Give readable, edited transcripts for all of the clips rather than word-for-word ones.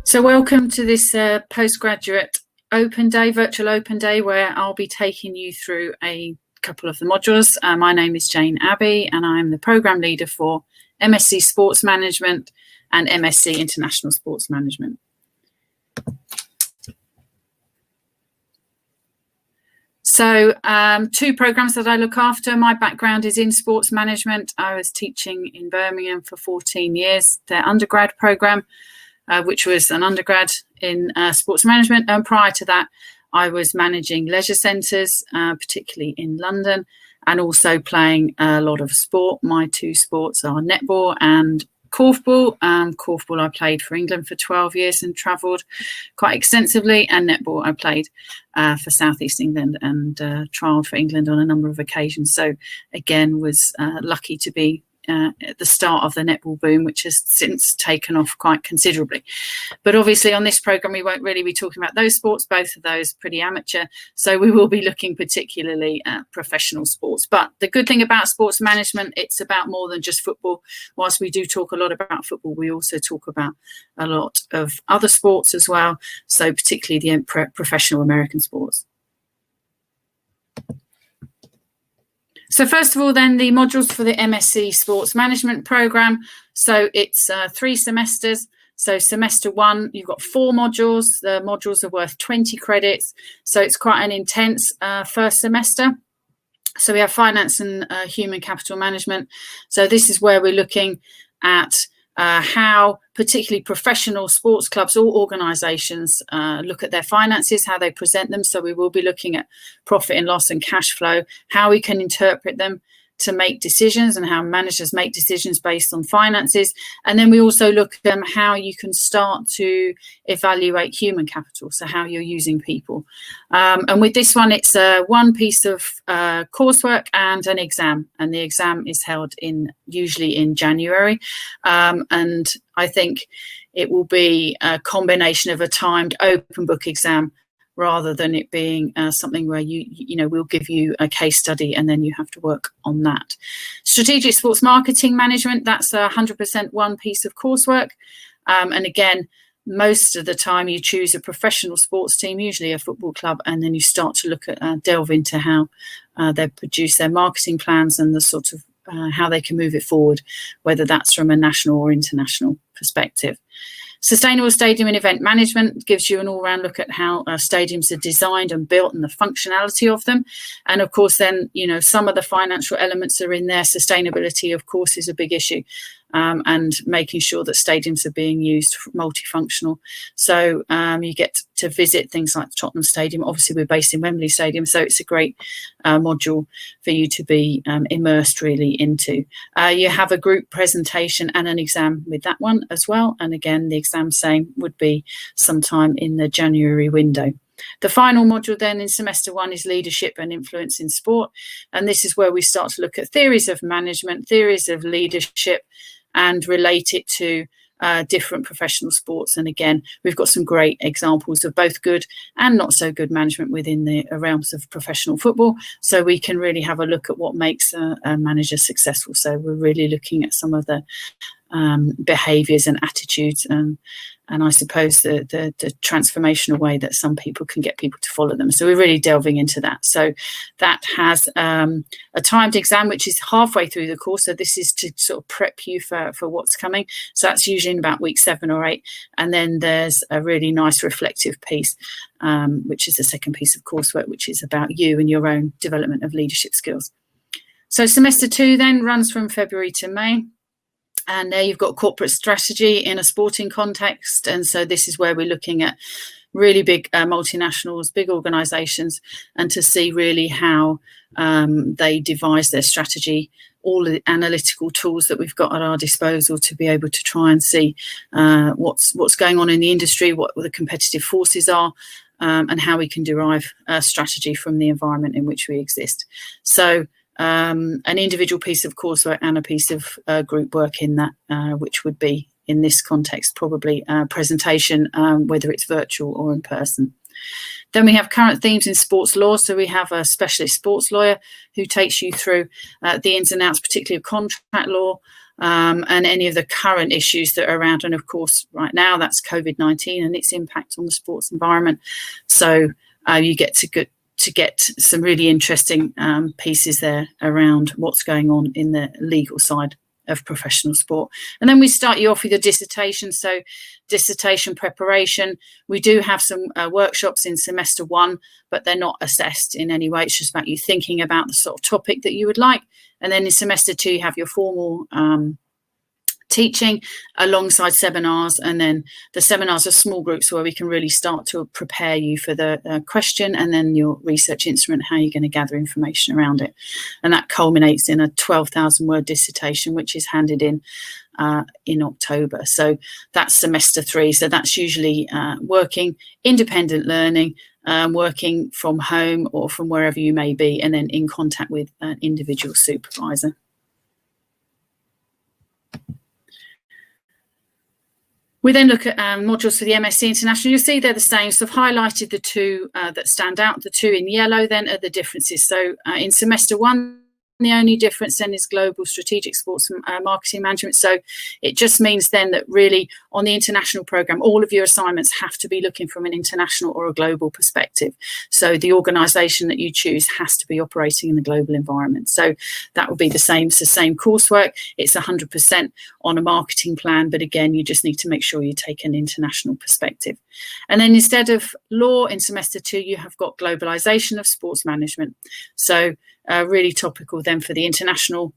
So welcome to this postgraduate open day, virtual open day, where I'll be taking you through a couple of the modules. My name is Jane Abbey and I'm the programme leader for MSc Sports Management and MSc International Sports Management. So two programmes that I look after. My background is in sports management. I was teaching in Birmingham for 14 years, their undergrad programme, which was an undergrad in sports management. And prior to that, I was managing leisure centres, particularly in London, and also playing a lot of sport. My two sports are netball and korfball. Korfball I played for England for 12 years and travelled quite extensively, and netball I played for South East England and trialled for England on a number of occasions. So again, was lucky to be at the start of the netball boom, which has since taken off quite considerably. But obviously on this programme, we won't really be talking about those sports, both of those pretty amateur. So we will be looking particularly at professional sports. But the good thing about sports management, it's about more than just football. Whilst we do talk a lot about football, we also talk about a lot of other sports as well. So particularly the professional American sports. So first of all, then, the modules for the MSc Sports Management programme. So it's 3 semesters. So semester 1, you've got 4 modules. The modules are worth 20 credits. So it's quite an intense first semester. So we have finance and human capital management. So this is where we're looking at how particularly professional sports clubs or organisations look at their finances, how they present them. So we will be looking at profit and loss and cash flow, how we can interpret them to make decisions and how managers make decisions based on finances. And then we also look at how you can start to evaluate human capital, so how you're using people. And with this one, it's one piece of coursework and an exam. And the exam is held usually in January. And I think it will be a combination of a timed open book exam rather than it being something where we'll give you a case study and then you have to work on that. Strategic sports marketing management, that's 100% one piece of coursework. And again, most of the time you choose a professional sports team, usually a football club, and then you start to look at delve into how they produce their marketing plans and the sort of how they can move it forward, whether that's from a national or international perspective. Sustainable stadium and event management gives you an all-round look at how stadiums are designed and built and the functionality of them. And of course, then, some of the financial elements are in there. Sustainability, of course, is a big issue. And making sure that stadiums are being used multifunctional. So you get to visit things like Tottenham Stadium. Obviously, we're based in Wembley Stadium, so it's a great module for you to be immersed really into. You have a group presentation and an exam with that one as well. And again, the exam same would be sometime in the January window. The final module then in semester 1 is leadership and influence in sport. And this is where we start to look at theories of management, theories of leadership, and relate it to different professional sports. And again, we've got some great examples of both good and not so good management within the realms of professional football. So we can really have a look at what makes a manager successful. So we're really looking at some of the behaviours and attitudes and I suppose the transformational way that some people can get people to follow them. So we're really delving into that. So that has a timed exam, which is halfway through the course. So this is to sort of prep you for what's coming. So that's usually in about week 7 or 8. And then there's a really nice reflective piece, which is the second piece of coursework, which is about you and your own development of leadership skills. So semester 2 then runs from February to May. And there you've got corporate strategy in a sporting context. And so this is where we're looking at really big multinationals, big organisations, and to see really how they devise their strategy, all the analytical tools that we've got at our disposal to be able to try and see what's going on in the industry, what the competitive forces are, and how we can derive a strategy from the environment in which we exist. So an individual piece of coursework and a piece of group work in that, which would be in this context probably a presentation, whether it's virtual or in person. Then we have current themes in sports law. So we have a specialist sports lawyer who takes you through the ins and outs, particularly of contract law, and any of the current issues that are around. And of course, right now, that's COVID-19 and its impact on the sports environment. So you get to get some really interesting pieces there around what's going on in the legal side of professional sport. And then we start you off with your dissertation. So dissertation preparation, we do have some workshops in semester 1, but they're not assessed in any way. It's just about you thinking about the sort of topic that you would like. And then in semester 2, you have your formal teaching alongside seminars, and then the seminars are small groups where we can really start to prepare you for the question, and then your research instrument, how you're going to gather information around it. And that culminates in a 12,000 word dissertation, which is handed in October. So that's semester 3. So that's usually working, independent learning, working from home or from wherever you may be, and then in contact with an individual supervisor. We then look at modules for the MSc International. You'll see they're the same. So I've highlighted the 2 that stand out. The 2 in yellow then are the differences. So in semester 1, the only difference then is global strategic sports marketing management. So it just means then that really on the international program, all of your assignments have to be looking from an international or a global perspective. So the organisation that you choose has to be operating in the global environment. So that will be the same. It's the same coursework. It's 100% on a marketing plan. But again, you just need to make sure you take an international perspective. And then instead of law in semester 2, you have got globalisation of sports management. So really topical then for the international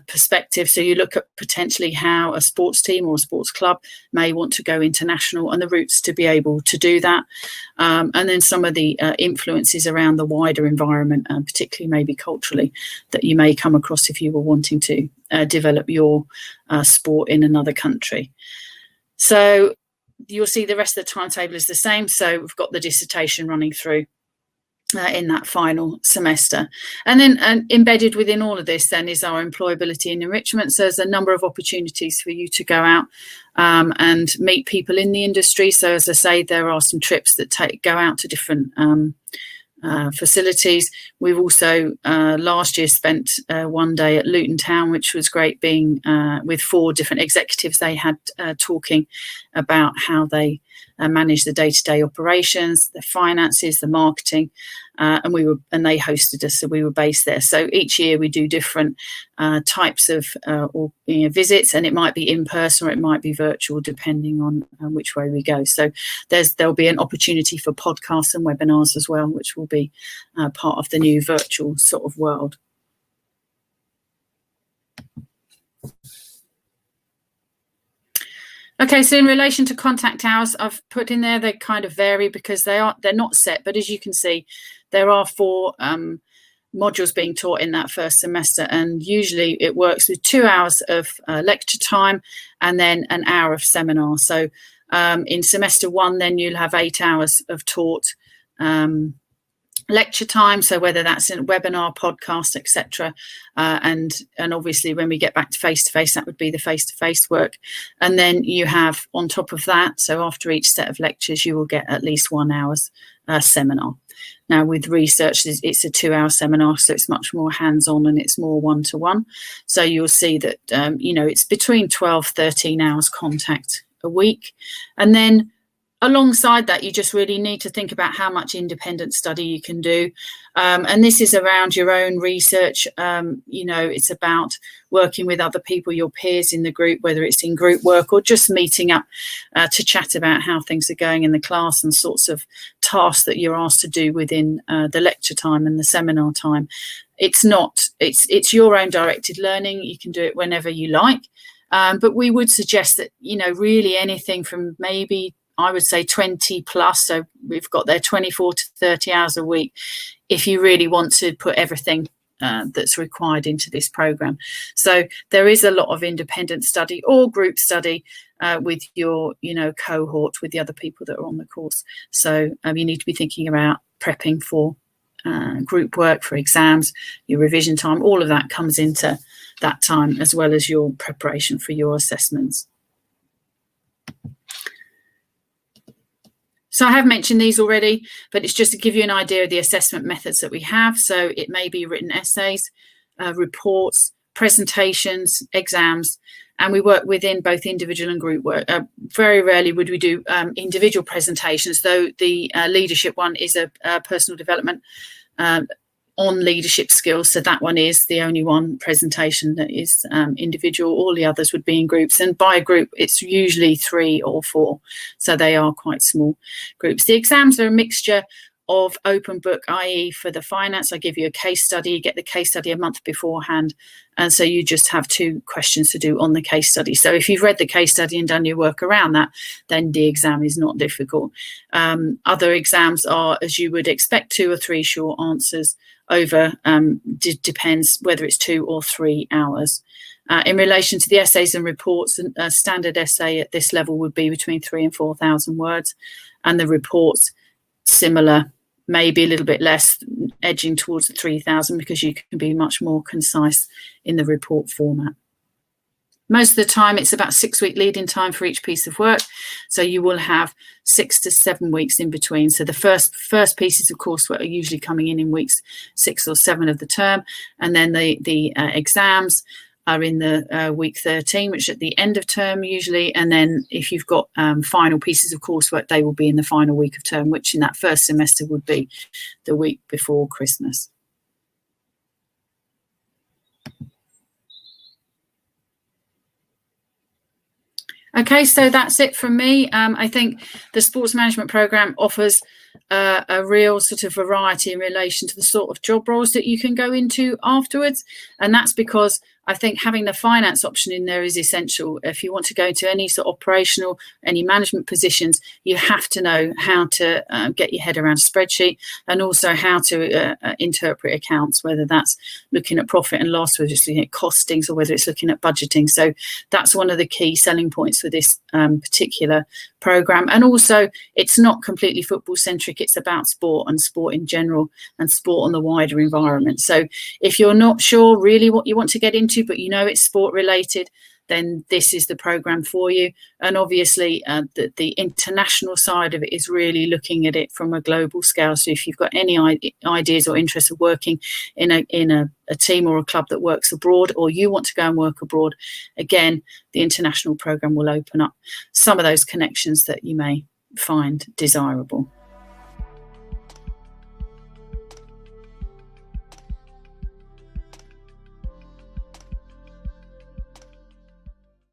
perspective. So you look at potentially how a sports team or a sports club may want to go international and the routes to be able to do that. And then some of the influences around the wider environment, particularly maybe culturally, that you may come across if you were wanting to develop your sport in another country. So you'll see the rest of the timetable is the same. So we've got the dissertation running through in that final semester. And then embedded within all of this then is our employability and enrichment. So there's a number of opportunities for you to go out and meet people in the industry. So as I say, there are some trips that go out to different facilities. We've also last year spent one day at Luton Town, which was great, being with 4 different executives they had talking about how they manage the day-to-day operations, the finances, the marketing, and they hosted us, so we were based there. So each year we do different types of visits, and it might be in person or it might be virtual, depending on which way we go. So there'll be an opportunity for podcasts and webinars as well, which will be part of the new virtual sort of world. Okay, so in relation to contact hours, I've put in there, they kind of vary because they're not set, but as you can see, there are 4 modules being taught in that first semester, and usually it works with 2 hours of lecture time and then an hour of seminar. So in semester 1, then you'll have 8 hours of taught lecture time, so whether that's in a webinar, podcast, etc. And obviously when we get back to face-to-face, that would be the face-to-face work. And then you have on top of that, so after each set of lectures, you will get at least 1 hour's seminar. Now with research, it's a 2-hour seminar, so it's much more hands-on and it's more one-to-one. So you'll see that, it's between 12, 13 hours contact a week. And then alongside that, you just really need to think about how much independent study you can do. And this is around your own research. It's about working with other people, your peers in the group, whether it's in group work or just meeting up to chat about how things are going in the class and sorts of tasks that you're asked to do within the lecture time and the seminar time. It's your own directed learning. You can do it whenever you like. But we would suggest that, really anything from maybe, I would say 20 plus, so we've got there 24 to 30 hours a week if you really want to put everything that's required into this program. So there is a lot of independent study or group study with your, cohort, with the other people that are on the course. So you need to be thinking about prepping for group work, for exams, your revision time, all of that comes into that time, as well as your preparation for your assessments. So I have mentioned these already, but it's just to give you an idea of the assessment methods that we have. So it may be written essays, reports, presentations, exams, and we work within both individual and group work. Very rarely would we do individual presentations, though the leadership one is a personal development on leadership skills. So that one is the only one presentation that is individual. All the others would be in groups. And by a group, it's usually 3 or 4. So they are quite small groups. The exams are a mixture of open book, i.e. for the finance, I give you a case study, you get the case study a month beforehand. And so you just have 2 questions to do on the case study. So if you've read the case study and done your work around that, then the exam is not difficult. Other exams are, as you would expect, 2 or 3 short answers over, depends whether it's 2 or 3 hours. In relation to the essays and reports, a standard essay at this level would be between 3,000 and 4,000 words. And the reports, similar, maybe a little bit less, edging towards the 3,000, because you can be much more concise in the report format. Most of the time, it's about 6-week lead-in time for each piece of work. So you will have 6 to 7 weeks in between. So the first pieces of coursework are usually coming in weeks 6 or 7 of the term. And then the exams are in the week 13, which is at the end of term usually. And then if you've got final pieces of coursework, they will be in the final week of term, which in that first semester would be the week before Christmas. Okay, so that's it from me. I think the sports management programme offers a real sort of variety in relation to the sort of job roles that you can go into afterwards. And that's because I think having the finance option in there is essential. If you want to go into any sort of operational, any management positions, you have to know how to get your head around a spreadsheet, and also how to interpret accounts, whether that's looking at profit and loss, whether it's looking at costings, or whether it's looking at budgeting. So that's one of the key selling points for this particular programme. And also, it's not completely football centric. It's about sport and sport in general, and sport on the wider environment. So if you're not sure really what you want to get into, but you know it's sport related, then this is the programme for you. And obviously the international side of it is really looking at it from a global scale. So if you've got any ideas or interest of working in a team or a club that works abroad, or you want to go and work abroad, again, the international programme will open up some of those connections that you may find desirable.